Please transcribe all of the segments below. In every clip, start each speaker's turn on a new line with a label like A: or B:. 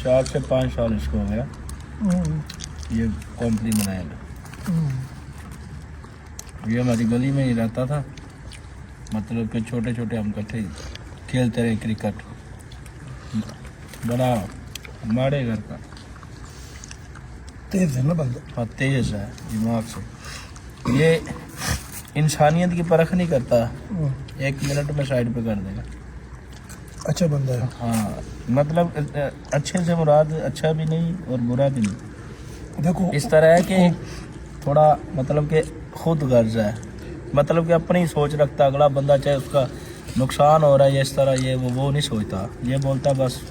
A: 4 से 5 साल इसको हो गया ये कंपनी बनाया था। ये हमारी गली में ही रहता था, मतलब कि छोटे छोटे हम इकट्ठे खेलते रहे क्रिकेट। बड़ा हमारे घर का
B: तेज है ना बंदा।
A: हाँ तेज है दिमाग से। ये इंसानियत की परख नहीं करता, 1 मिनट में साइड पे कर देगा।
B: अच्छा बंदा है।
A: हाँ मतलब अच्छे से मुराद अच्छा भी नहीं और बुरा भी नहीं।
B: देखो
A: इस तरह है कि थोड़ा मतलब कि खुद गर्ज है, मतलब कि अपनी सोच रखता अगला बंदा, चाहे उसका नुकसान हो रहा है या इस तरह ये वो नहीं सोचता। ये बोलता बस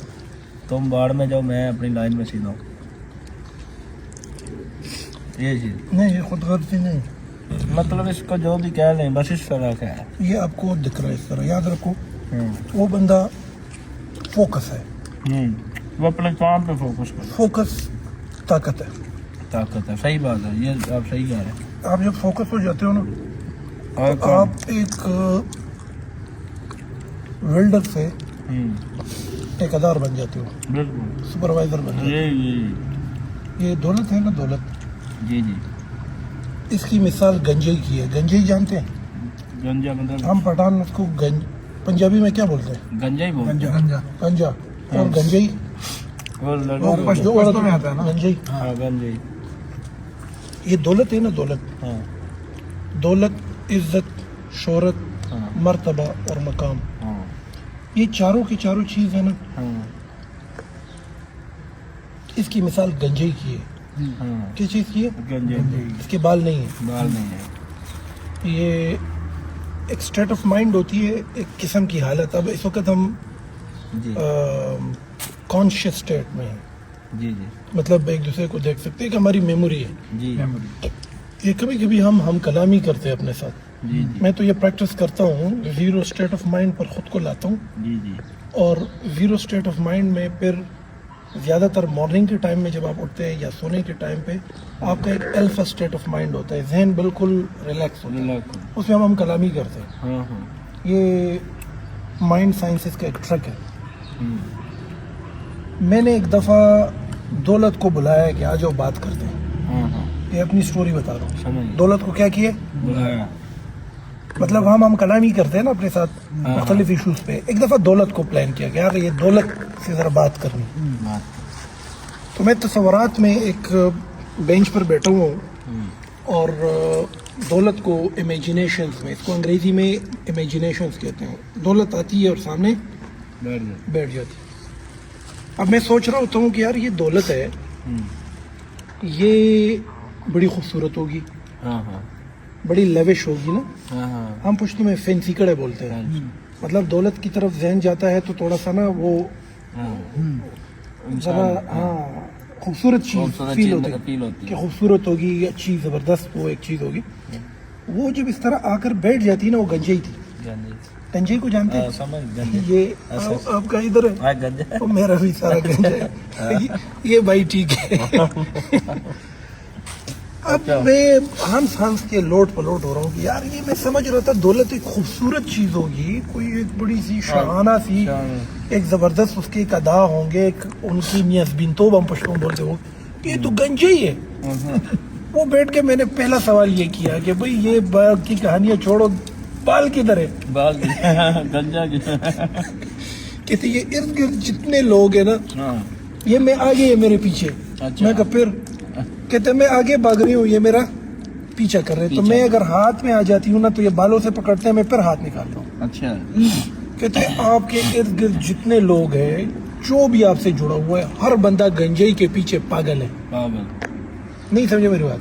A: तुम बाढ़ में जाओ, मैं अपनी लाइन में सीधा हूँ। ये चीज़
B: नहीं, ये खुद गर्जी नहीं,
A: मतलब इसको जो भी कह लें बस इस तरह का है।
B: ये आपको दिख रहा है इस तरह। याद रखो वो बंदा फोकस है।
A: वो अपने काम पे फोकस करो।
B: फोकस ताकत है।
A: ताकत है, सही बात है, ये आप सही कह रहे हैं।
B: आप जब फोकस हो जाते हो ना
A: और
B: तो आप एक वेल्डर से ठेकेदार बन जाते हो,
A: बिल्कुल
B: सुपरवाइजर बन जाते
A: ये
B: हो। ये दौलत है ना, दौलत,
A: जी जी।
B: इसकी मिसाल गंजई की है। गंजई जानते हैं?
A: गंजा मतलब
B: हम पठान उसको पंजाबी में क्या बोलते हैं?
A: गंजा ही बोलते हैं।
B: गंजा और गंजई
A: वो
B: और पश्तो में आता है ना गंजई।
A: हाँ गंजा ही।
B: ये दौलत है ना, दौलत।
A: हाँ
B: दौलत, इज्जत, शोहरत,
A: हाँ
B: मर्तबा और मकाम,
A: हाँ
B: ये चारों की चारों चीज़ है ना,
A: हाँ
B: इसकी मिसाल गंजई की है।
A: हाँ
B: किस चीज़ की है?
A: गंजा
B: इसके बाल नहीं है।
A: बाल नहीं है।
B: ये एक स्टेट ऑफ माइंड होती है, एक किस्म की हालत। अब इस वक्त हम
A: जी
B: कॉन्शियस स्टेट में हैं,
A: जी जी
B: मतलब एक दूसरे को देख सकते हैं कि हमारी मेमोरी है।
A: जी
B: ये कभी कभी हम कलामी करते हैं अपने साथ।
A: जी जी
B: मैं तो ये प्रैक्टिस करता हूँ, ज़ीरो स्टेट ऑफ माइंड पर ख़ुद को लाता हूँ,
A: जी जी
B: और ज़ीरो स्टेट ऑफ माइंड में फिर ज़्यादातर मॉर्निंग के टाइम में जब आप उठते हैं या सोने के टाइम पे आपका एक अल्फा स्टेट ऑफ माइंड होता है, जहन बिल्कुल रिलैक्स होता है, उसमें हम कलामी करते हैं।
A: हाँ हाँ
B: ये माइंड साइंसेस का एक ट्रक है। मैंने एक दफ़ा दौलत को बुलाया कि आ जाओ बात करते हैं।
A: हाँ हाँ
B: ये अपनी स्टोरी बता रहा हूँ।
A: समझ
B: दौलत को क्या किए,
A: बुलाया।
B: मतलब हम कलामी करते हैं ना अपने साथ मुख्तलिफ इशूज़ पे। एक दफ़ा दौलत को प्लान किया कि यार ये दौलत से ज़रा बात करनी।
A: बात
B: तो मैं तस्वरात में एक बेंच पर बैठा हुआ हूँ और दौलत को इमेजिनेशंस में, इसको अंग्रेज़ी में इमेजिनेशंस कहते हैं, दौलत आती है और सामने
A: बैठ जाए।
B: बैठ जाती है। अब मैं सोच रहा होता हूँ कि यार ये दौलत है, ये बड़ी खूबसूरत होगी,
A: हाँ हाँ
B: बड़ी लविश होगी ना।
A: हाँ हाँ
B: हम पुश्तो में फैंसी कड़े बोलते हैं, मतलब दौलत की तरफ जहन जाता है तो थोड़ा सा ना वो ज़रा हाँ खूबसूरत चीज़ फील होती है कि खूबसूरत होगी, अच्छी ज़बरदस्त वो एक चीज़ होगी। वो जब इस तरह आकर बैठ जाती है ना, वो गंजई थी। गंजई को जानते हैं?
A: समझ
B: ये आपका इधर है, तो मेरा भी सारा गंजा है। ये भाई ठीक है। अब मैं हंस के लोट पलोट हो रहा हूँ कि यार ये मैं समझ रहा था दौलत एक खूबसूरत चीज़ होगी, कोई एक बड़ी सी शाहाना सी, एक ज़बरदस्त उसके एक अदा होंगे, एक उनकी नियसबिनतोब हम पश्तो में बोलते हो, ये तो गंजा ही है। वो बैठ के मैंने पहला सवाल ये किया कि भाई ये बाल की कहानियाँ छोड़ो, बाल किधर है?
A: बाल गंजा
B: कहते ये इर्द गिर्द जितने लोग हैं ना, ये मैं आगे है मेरे पीछे।
A: अच्छा।
B: मैं कहा फिर? कहते मैं आगे भाग रही हूँ, ये मेरा पीछा कर रहे हैं। तो मैं अगर हाथ में आ जाती हूँ ना तो ये बालों से पकड़ते हैं, मैं फिर हाथ निकालता हूँ।
A: अच्छा।
B: कहते आपके इर्द गिर्द जितने लोग हैं, जो भी आपसे जुड़ा हुआ है, हर बंदा गंजई के पीछे पागल है।
A: पागल
B: नहीं समझे मेरी बात?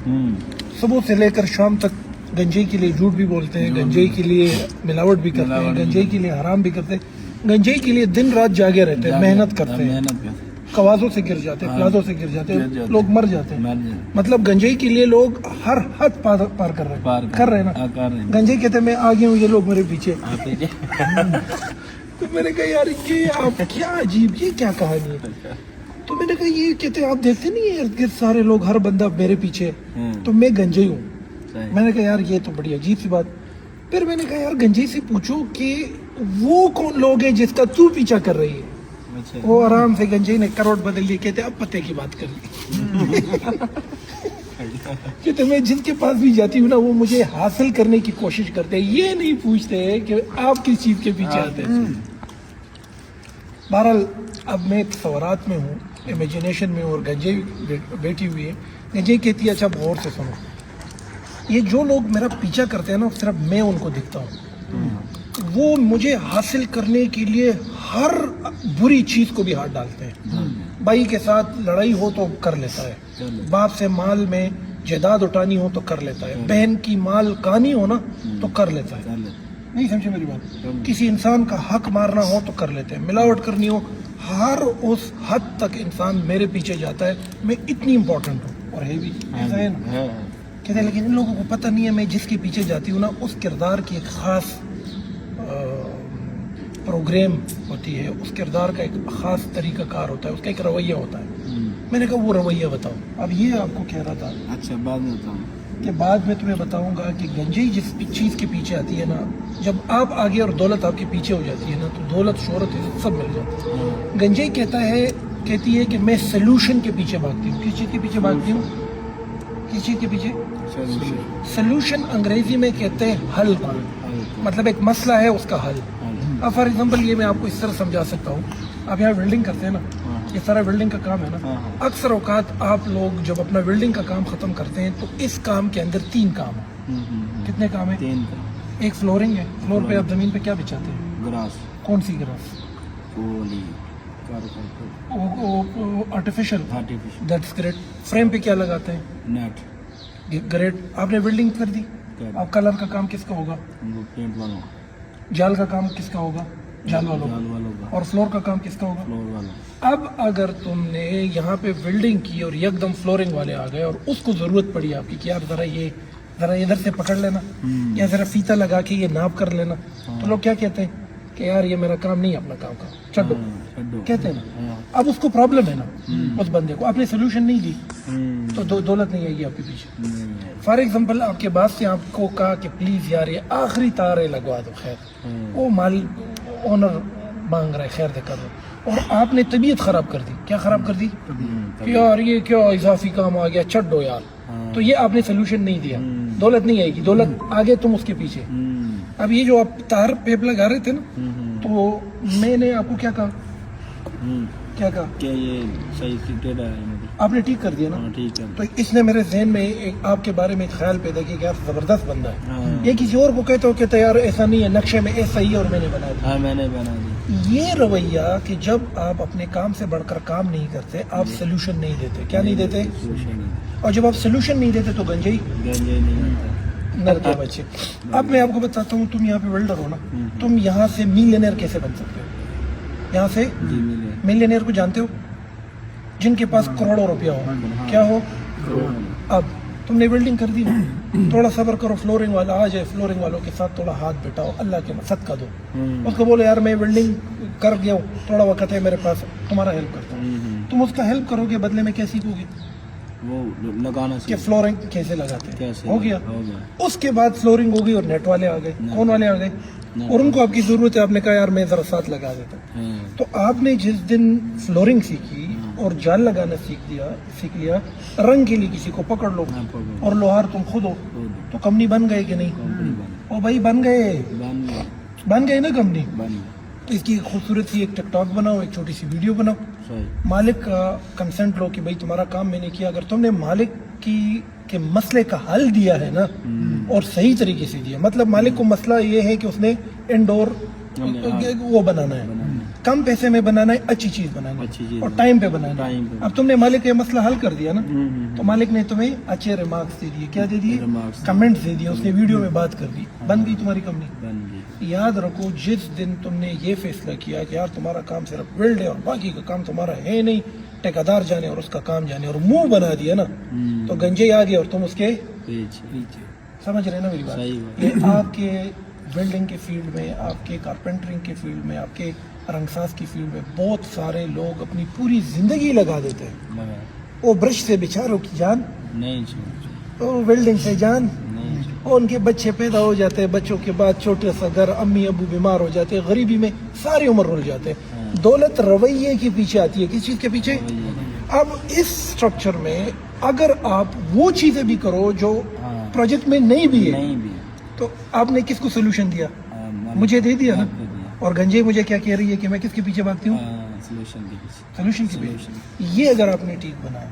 B: सुबह से लेकर शाम तक गंजई के लिए झूठ भी बोलते हैं, गंजई के लिए मिलावट भी करते हैं, गंजई के लिए हराम भी करते हैं, गंजई के लिए दिन रात जागे रहते हैं, मेहनत करते हैं, कवाजों से गिर जाते हैं, प्लाजों से गिर जाते हैं, लोग मर जाते हैं। मतलब गंजई के लिए लोग हर हद पार कर रहे हैं, कर रहे हैं ना। गंजई कहते हैं मैं आगे हूँ, ये लोग मेरे पीछे। तो मैंने कहा यार ये आप क्या अजीब, ये क्या कहानी है? तो मैंने कहा ये कहते आप देखते नहीं है इर्द गिर्द सारे लोग, हर बंदा मेरे पीछे, तो मैं गंजई हूँ। मैंने कहा यार ये तो बड़ी अजीब सी बात। फिर मैंने कहा यार गंजई से पूछो कि वो कौन लोग हैं जिसका तू पीछा कर रही है?
A: اچھا
B: وہ آرام سے گنجے نے کروڑ بدل لیے. کہتے اب پتے کی بات کر لی. کہتے میں جن کے پاس بھی جاتی ہوں نا وہ مجھے حاصل کرنے کی کوشش کرتے ہیں, یہ نہیں پوچھتے کہ آپ کس چیز کے پیچھے آتے ہیں. بہرحال اب میں تصورات میں ہوں, امیجنیشن میں ہوں, اور گنجے بیٹھی ہوئی ہے. گنجے کہتی ہے اچھا غور سے سنو, یہ جو لوگ میرا پیچھا کرتے ہیں نا صرف میں ان کو دکھتا ہوں. وہ مجھے حاصل کرنے کے لیے ہر بری چیز کو بھی ہاتھ ڈالتے ہیں. بھائی کے ساتھ لڑائی ہو تو کر لیتا ہے, باپ سے مال میں جائیداد اٹھانی ہو تو کر لیتا ہے, بہن کی مال کہانی ہو نا تو کر لیتا ہے. نہیں سمجھے میری بات؟ کسی انسان کا حق مارنا ہو تو کر لیتے ہیں, ملاوٹ کرنی ہو, ہر اس حد تک انسان میرے پیچھے جاتا ہے. میں اتنی امپورٹنٹ ہوں, اور ہے بھی ایسا ہے نا. کہتے ہیں لیکن ان لوگوں کو پتہ نہیں ہے میں جس کے پیچھے جاتی ہوں نا اس کردار کی ایک خاص پروگرام ہوتی ہے, اس کردار کا ایک خاص طریقہ کار ہوتا ہے, اس کا ایک رویہ ہوتا ہے. میں نے کہا وہ رویہ بتاؤ. اب یہ آپ کو کہہ رہا تھا
A: اچھا بعد میں بتاؤں
B: کہ بعد میں تمہیں بتاؤں گا کہ گنجی جس چیز کے پیچھے آتی ہے نا, جب آپ آگے اور دولت آپ کے پیچھے ہو جاتی ہے نا تو دولت شہرت سب مل جاتی ہے. گنجی کہتی ہے کہ میں سلوشن کے پیچھے بھاگتی ہوں. کس چیز کے پیچھے بھاگتی ہوں؟ کس چیز کے پیچھے؟ سلوشن انگریزی میں کہتے ہیں حل کو, مطلب ایک مسئلہ ہے اس کا حل. اب فار ایگزامپل یہ میں آپ کو اس طرح سمجھا سکتا ہوں, آپ یہاں ویلڈنگ کرتے ہیں نا, یہ سارا ویلڈنگ کا کام ہے نا. اکثر اوقات آپ لوگ جب اپنا ویلڈنگ کا کام ختم کرتے ہیں تو اس کام کے اندر 3 کام ہیں. کتنے کام ہیں؟ 3. ایک فلورنگ ہے, فلور پہ آپ زمین پہ کیا بچھاتے ہیں؟ گراس. کون سی grass? Artificial. That's great. Frame پہ کیا لگاتے ہیں؟ نیٹ. گریٹ. آپ نے ویلڈنگ کر دی, اب کلر کا کام کس کا ہوگا؟ پینٹ والا. جال کا کام کس کا ہوگا؟ جال والوں کا. اور فلور کا کام کس کا ہوگا؟ فلور والا. اب اگر تم نے یہاں پہ ویلڈنگ کی اور یک دم فلورنگ والے آ گئے اور اس کو ضرورت پڑی آپ کی کہ یار ذرا ادھر سے پکڑ لینا یا ذرا فیتا لگا کے یہ ناپ کر لینا, تو لوگ کیا کہتے ہیں کہ یار یہ میرا کام نہیں, اپنا کام کا چھڈو کہتے ہیں نا. اب اس کو پرابلم ہے نا, اس بندے کو آپ نے سولوشن نہیں دی تو دولت نہیں آئے گی آپ کے پیچھے. فار ایگزامپل آپ کے باس سے آپ کو کہا کہ پلیز یار یہ آخری تارے لگوا دو, خیر وہ مال اونر مانگ رہا ہے, خیر دے کر دو, اور آپ نے طبیعت خراب کر دی. کیا خراب کر دی؟ کہ یار یہ کیا اضافی کام آ گیا, چھڈو یار. تو یہ آپ نے سولوشن نہیں دیا, دولت نہیں آئے گی, دولت آگے تم اس کے پیچھے. اب یہ جو آپ تار پیپ لگا رہے تھے نا, تو میں نے آپ کو کیا کہا کیا کہا کہ یہ صحیح آپ نے ٹھیک کر دیا نا. تو اس نے میرے ذہن میں آپ کے بارے میں ایک خیال پیدا کیا کہ آپ زبردست بندہ ہے. یہ کسی اور کو کہتے ہو کہ یار ایسا نہیں ہے, نقشے میں ایسا ہی ہے اور میں نے بنا دیا. یہ رویہ کہ جب آپ اپنے کام سے بڑھ کر کام نہیں کرتے, آپ سولوشن نہیں دیتے. کیا نہیں دیتے؟ اور جب آپ سولوشن نہیں دیتے تو گنجائی نر کے بچے. اب میں آپ کو بتاتا ہوں, تم یہاں پہ ویلڈر ہو نا, تم یہاں سے میلینئر کیسے بن سکتے ہو؟ یہاں سے میلینئر کو جانتے ہو؟ جن کے پاس کروڑوں روپیہ ہو. کیا ہو؟ اب تم نے ویلڈنگ کر دی نا, تھوڑا صبر کرو, فلورنگ والا آ جائے, فلورنگ والوں کے ساتھ تھوڑا ہاتھ بٹاؤ, اللہ کے صدقہ دو. اس کو بولو یار میں ویلڈنگ کر گیا ہوں, تھوڑا وقت ہے میرے پاس, تمہارا ہیلپ کرتا ہوں. تم اس کا ہیلپ کرو گے, بدلے میں کیا سیکھو گے؟ وہ لگانا کہ فلورنگ کیسے لگاتے ہیں. ہو گیا. اس کے بعد فلورنگ ہو گئی اور نیٹ والے آ گئے. کون والے آ گئے؟ اور ان کو آپ کی ضرورت ہے, آپ نے کہا یار میں ذرا ساتھ لگا دیتا ہوں. تو آپ نے جس دن فلورنگ سیکھی اور جال لگانا سیکھ لیا, رنگ کے لیے کسی کو پکڑ لو, اور لوہار تم خود ہو, تو کمپنی بن گئے کہ نہیں؟ او بھائی بن گئے نا کمپنی. تو اس کی خوبصورت سی ایک ٹک ٹاک بناؤ, ایک چھوٹی سی ویڈیو بناؤ, مالک کا کنسنٹ لو کہ بھائی تمہارا کام میں نے کیا. اگر تم نے مالک کے مسئلے کا حل دیا ہے نا, اور صحیح طریقے سے دیا, مطلب مالک کو مسئلہ یہ ہے کہ اس نے انڈور وہ بنانا ہے, کم پیسے میں بنانا ہے, اچھی چیز بنانا ہے, اور ٹائم پہ بنانا ہے. اب تم نے مالک کا مسئلہ حل کر دیا نا, تو مالک نے تمہیں اچھے ریمارکس دے دیے. کیا دے دیے؟ کمنٹس دے دیے. اس نے ویڈیو میں بات کر دی, بن گئی تمہاری کمپنی. یاد رکھو, جس دن تم نے یہ فیصلہ کیا کہ یار تمہارا کام صرف ویلڈ ہے اور باقی کا کام تمہارا ہے نہیں, ٹھیکیدار جانے اور اس کا کام جانے, اور منہ بنا دیا نا, تو گنجے آ گئے اور تم اس کے سمجھ رہے نا میری بات. یہ آپ کے ویلڈنگ کے فیلڈ میں, آپ کے کارپینٹرنگ کے فیلڈ میں, آپ کے رنگساز کی فیلڈ میں بہت سارے لوگ اپنی پوری زندگی لگا دیتے ہیں. وہ برش سے بیچاروں کی جان نہیں, وہ ویلڈنگ سے جان, اور ان کے بچے پیدا ہو جاتے ہیں, بچوں کے بعد چھوٹا سا گھر, امی ابو بیمار ہو جاتے ہیں, غریبی میں ساری عمر رول جاتے ہیں. दौलत रवैये के पीछे आती है, किस चीज के पीछे? अब इस स्ट्रक्चर में अगर आप वो चीजें भी करो जो प्रोजेक्ट में नहीं भी है,
A: नहीं भी
B: तो आपने किसको सोल्यूशन दिया? मुझे दे दिया ना। और गंजे मुझे क्या कह रही है कि मैं किसके पीछे भागती हूँ? सोल्यूशन के पीछे। ये अगर आपने ठीक बनाया,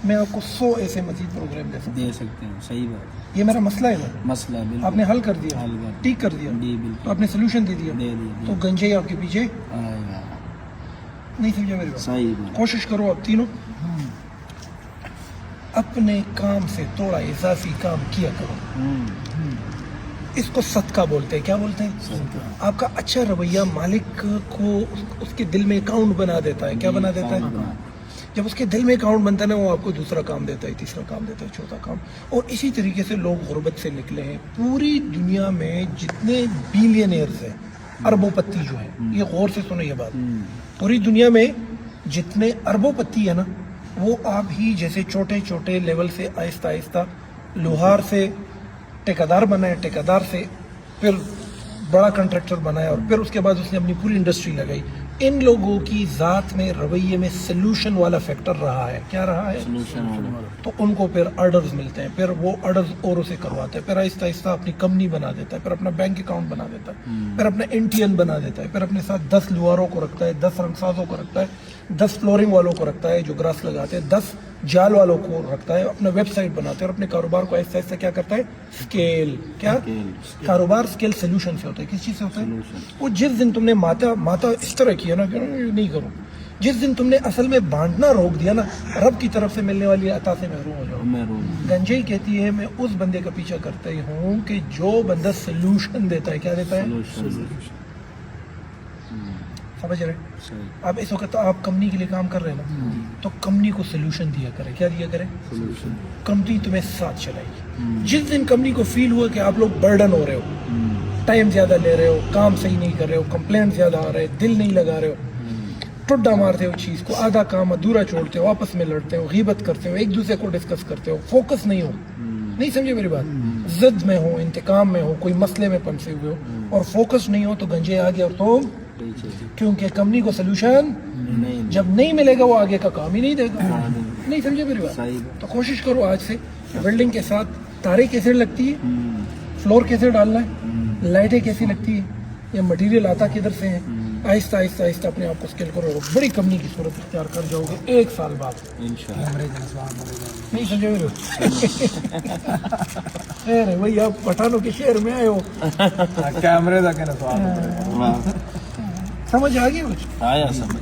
B: मैं आपको 100 ऐसे मजीद प्रोग्राम दे सकते
A: हैं। सही बात,
B: ये मेरा मसला है ना,
A: मसला बिल्कुल
B: आपने हल कर दिया, ठीक कर दिया, तो आपने सोल्यूशन दे दिया, तो गंजे आपके पीछे नहीं। समझा मेरी बात?
A: सही बात।
B: कोशिश करो आप तीनों अपने काम से थोड़ा इजाफी काम किया करो। इसको सदका बोलते हैं। क्या बोलते हैं? आपका अच्छा रवैया मालिक को उसके दिल में अकाउंट बना देता है। क्या बना देता है? जब उसके दिल में अकाउंट बनता है ना, वो आपको दूसरा काम देता है, तीसरा काम देता है, चौथा काम। और इसी तरीके से लोग गुर्बत से निकले हैं। पूरी दुनिया में जितने बिलियनियर्स हैं, अरबोपति जो है, ये गौर से सुनो ये बात, पूरी दुनिया में जितने अरबोपति है ना, वो आप ही जैसे छोटे छोटे लेवल से आहिस्ता आहिस्ता लोहार से ठेकेदार बनाए, ठेकेदार से फिर बड़ा कॉन्ट्रैक्टर बनाया, और फिर उसके बाद उसने अपनी पूरी इंडस्ट्री लगाई। इन लोगों की जात में रवैये में सोल्यूशन वाला फैक्टर रहा है। क्या रहा है?
A: सोल्यूशन वाला।
B: तो उनको फिर ऑर्डर्स मिलते हैं, फिर वो ऑर्डर्स औरों से करवाते हैं, फिर आहिस्ता आहिस्ता अपनी कंपनी बना देता है, फिर अपना बैंक अकाउंट बना देता है, फिर अपना एनटीएन बना देता है, फिर अपने साथ 10 लुहारों को रखता है, 10 रंगसाजों को रखता है, 10 फ्लोरिंग वालों को रखता है जो ग्रास लगाते हैं, 10 जाल वालों को रखता है, अपना वेबसाइट बनाते हैं, और अपने कारोबार को ऐसा ऐसा क्या करता है? स्केल। क्या? कारोबार स्केल सोल्यूशन से होता है। किस चीज से होता है? वो जिस दिन तुमने माता इस तरह की है ना कि नहीं करो, जिस दिन तुमने असल में बांटना रोक दिया ना, रब की तरफ से मिलने वाली अता से महरूम हो जाओ। गंजेई कहती है मैं उस बंदे का पीछा करती हूँ कि जो बंदा सोल्यूशन देता है। क्या देता है? समझ रहे? अब इस वक्त आप कंपनी के लिए काम कर रहे हैं ना, तो कंपनी को सोल्यूशन दिया करें। क्या दिया करें? कंपनी तुम्हें साथ चलाएगी। जिस दिन कंपनी को फील हुआ कि आप लोग बर्डन हो रहे हो, टाइम ज्यादा ले रहे हो, काम सही नहीं कर रहे हो, कंप्लेंट ज्यादा आ रहे हैं, दिल नहीं लगा रहे हो, टुड्डा मारते हो चीज को, आधा काम अधूरा छोड़ते हो, आपस में लड़ते हो, गीबत करते हो, एक दूसरे को डिस्कस करते हो, फोकस नहीं हो। नहीं समझे मेरी बात? जिद में हो, इंतकाम में हो, कोई मसले में फंसे हुए हो और फोकस नहीं हो, तो गंजे आ गया और तो क्योंकि कंपनी को सोल्यूशन जब नहीं मिलेगा वो आगे का काम ही नहीं देगा। नहीं समझे मेरी बात? तो कोशिश करो आज से बिल्डिंग के साथ तारे कैसे लगती है, फ्लोर कैसे डालना है, लाइटें कैसी लगती है, या मटेरियल आता किधर से है, आहिस्ता आहिस्ता आहिस्ता अपने आप को स्केल करो और बड़ी कंपनी की सूरत इख्तियार कर जाओगे 1 साल बाद इंशाअल्लाह। नहीं समझे मेरे? अरे वही आप पठानों के शहर में आए हो, कैमरे का कहना समझ आ गया कुछ?
A: आया समझ।